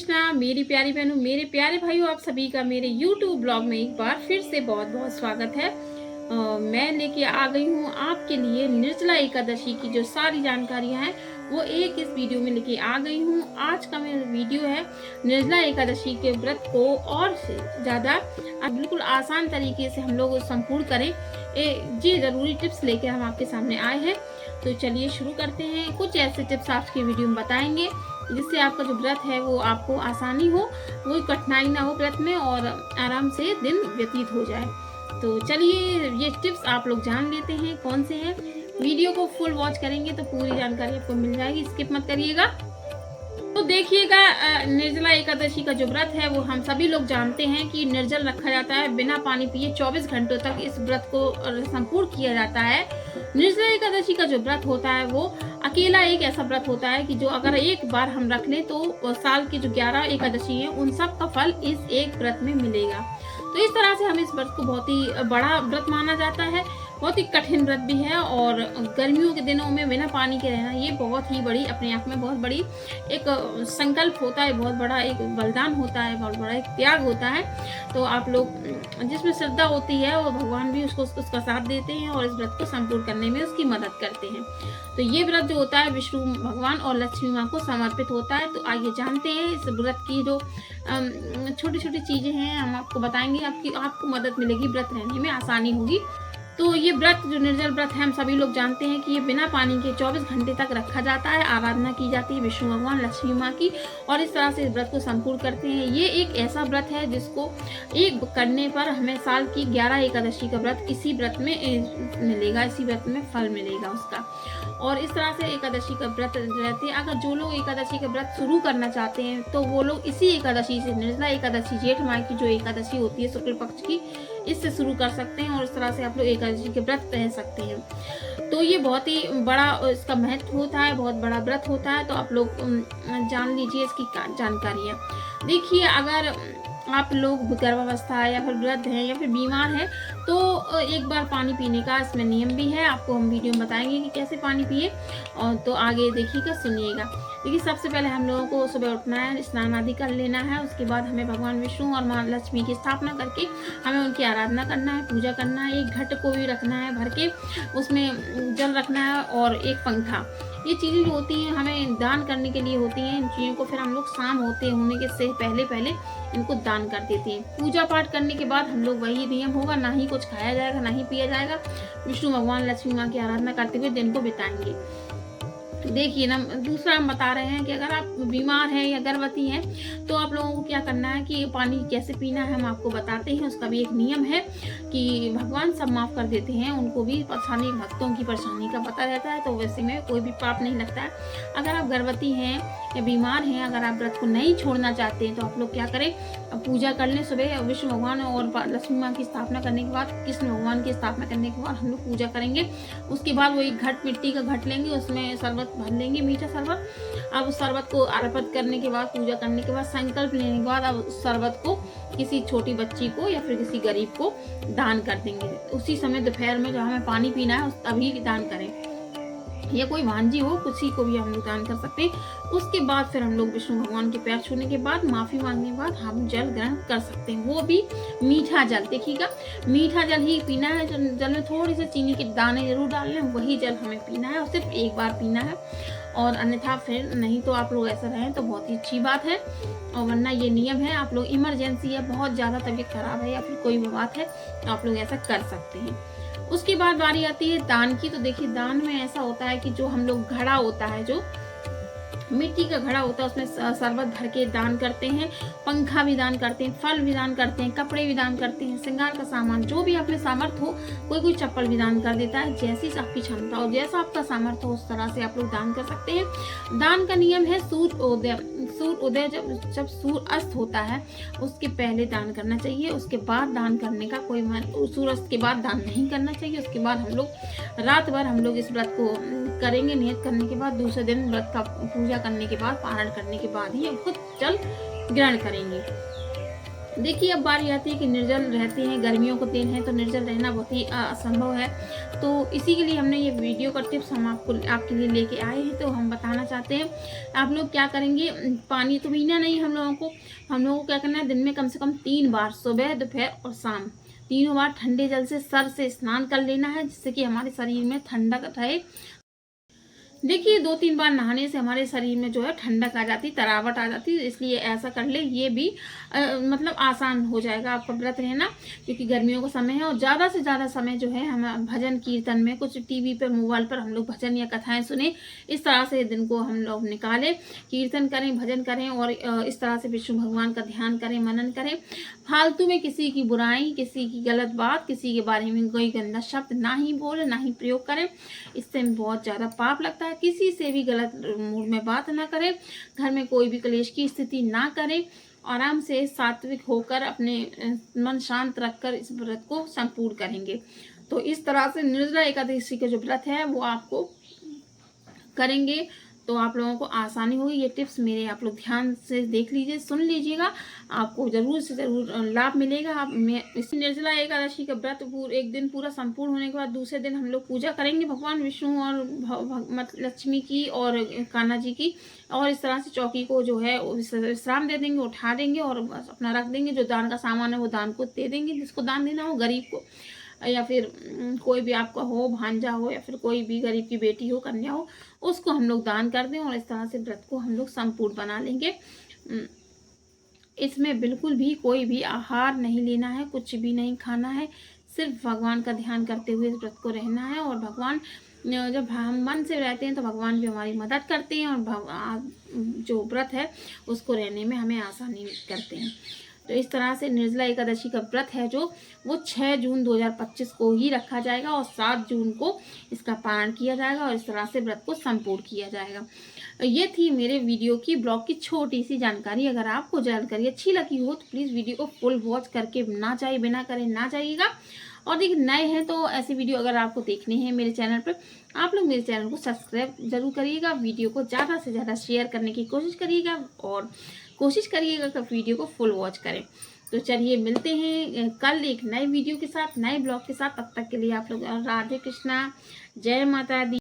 कृष्णा। मेरी प्यारी बहनों, मेरे प्यारे भाइयों, आप सभी का मेरे YouTube ब्लॉग में एक बार फिर से बहुत बहुत स्वागत है। मैं लेके आ गई हूँ आपके लिए निर्जला एकादशी की जो सारी जानकारियाँ हैं वो एक इस वीडियो में लेके आ गई हूँ। आज का मेरा वीडियो है निर्जला एकादशी के व्रत को और ज़्यादा बिल्कुल आसान तरीके से हम लोग संपूर्ण करें, ये ज़रूरी टिप्स लेकर हम आपके सामने आए हैं। तो चलिए शुरू करते हैं। कुछ ऐसे टिप्स आज की वीडियो में बताएंगे जिससे आपका जो व्रत है वो आपको आसानी हो, कोई कठिनाई ना हो व्रत में और आराम से दिन व्यतीत हो जाए। तो चलिए ये टिप्स आप लोग जान लेते हैं कौन से हैं। वीडियो को फुल वॉच करेंगे तो पूरी जानकारी आपको मिल जाएगी, स्किप मत करिएगा। तो देखिएगा, निर्जला एकादशी का जो व्रत है वो हम सभी लोग जानते हैं कि निर्जल रखा जाता है, बिना पानी पिए 24 घंटों तक इस व्रत को संपूर्ण किया जाता है। निर्जला एकादशी का जो व्रत होता है वो अकेला एक ऐसा व्रत होता है कि जो अगर एक बार हम रख लें तो साल की जो 11 एकादशी है उन सब का फल इस एक व्रत में मिलेगा। तो इस तरह से हम इस व्रत को बहुत ही बड़ा व्रत माना जाता है, बहुत ही कठिन व्रत भी है। और गर्मियों के दिनों में बिना पानी के रहना ये बहुत ही बड़ी, अपने आप में बहुत बड़ी एक संकल्प होता है, बहुत बड़ा एक बलिदान होता है, बहुत बड़ा एक त्याग होता है। तो आप लोग जिसमें श्रद्धा होती है और भगवान भी उसका साथ देते हैं और इस व्रत को संपूर्ण करने में उसकी मदद करते हैं। तो ये व्रत जो होता है विष्णु भगवान और लक्ष्मी माँ को समर्पित होता है। तो आइए जानते हैं इस व्रत की जो छोटी छोटी चीजें हैं हम आपको बताएंगे, आपको मदद मिलेगी, व्रत रहने में आसानी होगी। तो ये व्रत जो निर्जल व्रत है हम सभी लोग जानते हैं कि ये बिना पानी के 24 घंटे तक रखा जाता है, आराधना की जाती है विष्णु भगवान लक्ष्मी माँ की और इस तरह से इस व्रत को संपूर्ण करते हैं। ये एक ऐसा व्रत है जिसको एक करने पर हमें साल की 11 एकादशी का व्रत इसी व्रत में मिलेगा, इसी व्रत में फल मिलेगा उसका। और इस तरह से एकादशी का व्रत रहते हैं। अगर जो लोग एकादशी का व्रत शुरू करना चाहते हैं तो वो लोग इसी एकादशी से, निर्जला एकादशी जेठ माह की जो एकादशी होती है शुक्ल पक्ष की, इससे शुरू कर सकते हैं और इस तरह से आप लोग एकादशी के व्रत रह सकते हैं। तो ये बहुत ही बड़ा इसका महत्व होता है, बहुत बड़ा व्रत होता है। तो आप लोग जान लीजिए इसकी जानकारियाँ। देखिए, अगर आप लोग गर्भावस्था या फिर वृद्ध हैं या फिर बीमार हैं तो एक बार पानी पीने का इसमें नियम भी है, आपको हम वीडियो में बताएंगे कि कैसे पानी पिए। और तो आगे देखिएगा, सुनिएगा। देखिए, सबसे पहले हम लोगों को सुबह उठना है, स्नान आदि कर लेना है। उसके बाद हमें भगवान विष्णु और माँ लक्ष्मी की स्थापना करके हमें उनकी आराधना करना है, पूजा करना है। एक घट को भी रखना है भर के, उसमें जल रखना है और एक पंखा। ये चीज़ें जो होती हैं हमें दान करने के लिए होती हैं। इन चीज़ों को फिर हम लोग शाम होने के से पहले इनको दान कर देते हैं। पूजा पाठ करने के बाद हम लोग वही नियम होगा, ना ही कुछ खाया जाएगा ना ही पिया जाएगा। विष्णु भगवान लक्ष्मी माँ की आराधना करते हुए दिन को बिताएंगे। देखिए ना, दूसरा हम बता रहे हैं कि अगर आप बीमार हैं या गर्भवती हैं तो आप लोगों को क्या करना है कि पानी कैसे पीना है हम आपको बताते हैं। उसका भी एक नियम है कि भगवान सब माफ़ कर देते हैं, उनको भी परेशानी, भक्तों की परेशानी का पता रहता है, तो वैसे में कोई भी पाप नहीं लगता है। अगर आप गर्भवती हैं या बीमार हैं, अगर आप व्रत को नहीं छोड़ना चाहते हैं तो आप लोग क्या करें, पूजा कर लें। सुबह विष्णु भगवान और लक्ष्मी माँ की स्थापना करने के बाद, कृष्ण भगवान की स्थापना करने के बाद हम लोग पूजा करेंगे। उसके बाद वो एक घट, मिट्टी का घट लेंगे, उसमें शरबत भर लेंगे, मीठा शरबत। अब उस शरबत को अर्पित करने के बाद, पूजा करने के बाद, संकल्प लेने के बाद अब उस शरबत को किसी छोटी बच्ची को या फिर किसी गरीब को दान कर देंगे। उसी समय दोपहर में जब हमें पानी पीना है तभी दान करें, या कोई भांजी हो, किसी को भी हम लोग दान कर सकते हैं। उसके बाद फिर हम लोग विष्णु भगवान के पैर छूने के बाद, माफी मांगने के बाद हम जल ग्रहण कर सकते हैं, वो भी मीठा जल। देखिएगा, मीठा जल ही पीना है, जल में थोड़ी सी चीनी के दाने जरूर डालने, वही जल हमें पीना है और सिर्फ एक बार पीना है। और अन्यथा फिर नहीं तो आप लोग ऐसा रहें तो बहुत ही अच्छी बात है, और वरना ये नियम है। आप लोग इमरजेंसी है, बहुत ज़्यादा तबीयत खराब है या फिर कोई भी बात है तो आप लोग ऐसा कर सकते हैं। उसके बाद बारी आती है दान की। तो देखिए, दान में ऐसा होता है कि जो हम लोग घड़ा होता है, जो मिट्टी का घड़ा होता है, उसमें शरबत भर के दान करते हैं, पंखा भी दान करते हैं, फल भी दान करते हैं, कपड़े भी दान करते हैं, श्रृंगार का सामान जो भी अपने सामर्थ हो, कोई चप्पल भी दान कर देता है। जैसी आपकी क्षमता हो, जैसा आपका सामर्थ हो, उस तरह से आप लोग दान कर सकते हैं। दान का नियम है सूर्य उदय जब सूर्य अस्त होता है उसके पहले दान करना चाहिए। उसके बाद दान करने का कोई सूर्य अस्त के बाद दान नहीं करना चाहिए। उसके बाद हम लोग रात भर हम लोग इस व्रत को करेंगे। नियत करने के बाद दूसरे दिन व्रत का पूजा करने के बाद, पारण करने के बाद ही खुद जल ग्रहण करेंगे। देखिए, अब बारी आती है कि निर्जल रहते हैं, गर्मियों का दिन है तो निर्जल रहना बहुत ही असंभव है। तो इसी के लिए हमने ये वीडियो का टिप्स हम आपके लिए लेके आए हैं, तो हम बताना चाहते हैं। आप लोग क्या करेंगे, पानी तो पीना नहीं हम लोगों को क्या करना है, दिन में कम से कम 3 बार, सुबह, दोपहर और शाम, तीनों बार ठंडे जल से सर से स्नान कर लेना है, जिससे कि हमारे शरीर में ठंडक रहे। देखिए, 2-3 बार नहाने से हमारे शरीर में जो है ठंडक आ जाती, तरावट आ जाती, इसलिए ऐसा कर ले। ये भी मतलब आसान हो जाएगा आपका व्रत रहना, क्योंकि गर्मियों का समय है और ज़्यादा से ज़्यादा समय जो है हम भजन कीर्तन में, कुछ टीवी पर, मोबाइल पर हम लोग भजन या कथाएं सुने, इस तरह से दिन को हम लोग निकालें, कीर्तन करें, भजन करें और इस तरह से विष्णु भगवान का ध्यान करें, मनन करें। फालतू में किसी की बुराई, किसी की गलत बात, किसी के बारे में कोई गंदा शब्द ना ही बोले, ना ही प्रयोग करें, इससे बहुत ज़्यादा पाप लगता है। किसी से भी गलत मूड में बात ना करें, घर में कोई भी क्लेश की स्थिति ना करें, आराम से सात्विक होकर अपने मन शांत रखकर इस व्रत को संपूर्ण करेंगे। तो इस तरह से निर्जला एकादशी का जो व्रत है वो आपको करेंगे तो आप लोगों को आसानी होगी। ये टिप्स मेरे आप लोग ध्यान से देख लीजिए, सुन लीजिएगा, आपको ज़रूर से ज़रूर लाभ मिलेगा। आप मैं इस निर्जला एकादशी का व्रत एक दिन पूरा संपूर्ण होने के बाद दूसरे दिन हम लोग पूजा करेंगे भगवान विष्णु और लक्ष्मी की और कान्हा जी की, और इस तरह से चौकी को जो है विश्राम दे देंगे, उठा देंगे और बस अपना रख देंगे। जो दान का सामान है वो दान को दे देंगे, जिसको दान देना हो, गरीब को, या फिर कोई भी आपका हो, भांजा हो, या फिर कोई भी गरीब की बेटी हो, कन्या हो, उसको हम लोग दान कर दें और इस तरह से व्रत को हम लोग संपूर्ण बना लेंगे। इसमें बिल्कुल भी कोई भी आहार नहीं लेना है, कुछ भी नहीं खाना है, सिर्फ भगवान का ध्यान करते हुए इस व्रत को रहना है। और भगवान, जब हम मन से रहते हैं तो भगवान भी हमारी मदद करते हैं और जो व्रत है उसको रहने में हमें आसानी करते हैं। तो इस तरह से निर्जला एकादशी का व्रत है जो वो 6 जून 2025 को ही रखा जाएगा और 7 जून को इसका पारण किया जाएगा और इस तरह से व्रत को संपूर्ण किया जाएगा। ये थी मेरे वीडियो की ब्लॉग की छोटी सी जानकारी। अगर आपको जानकारी अच्छी लगी हो तो प्लीज़ वीडियो को फुल वॉच करके ना जाइए, बिना करे ना जाइएगा। और देखिए, नए हैं तो ऐसी वीडियो अगर आपको देखनी है मेरे चैनल पर, आप लोग मेरे चैनल को सब्सक्राइब जरूर करिएगा, वीडियो को ज़्यादा से ज़्यादा शेयर करने की कोशिश करिएगा और कोशिश करिएगा कि वीडियो को फुल वॉच करें। तो चलिए, मिलते हैं कल एक नए वीडियो के साथ, नए ब्लॉग के साथ। तब तक के लिए आप लोग राधे कृष्णा, जय माता दी।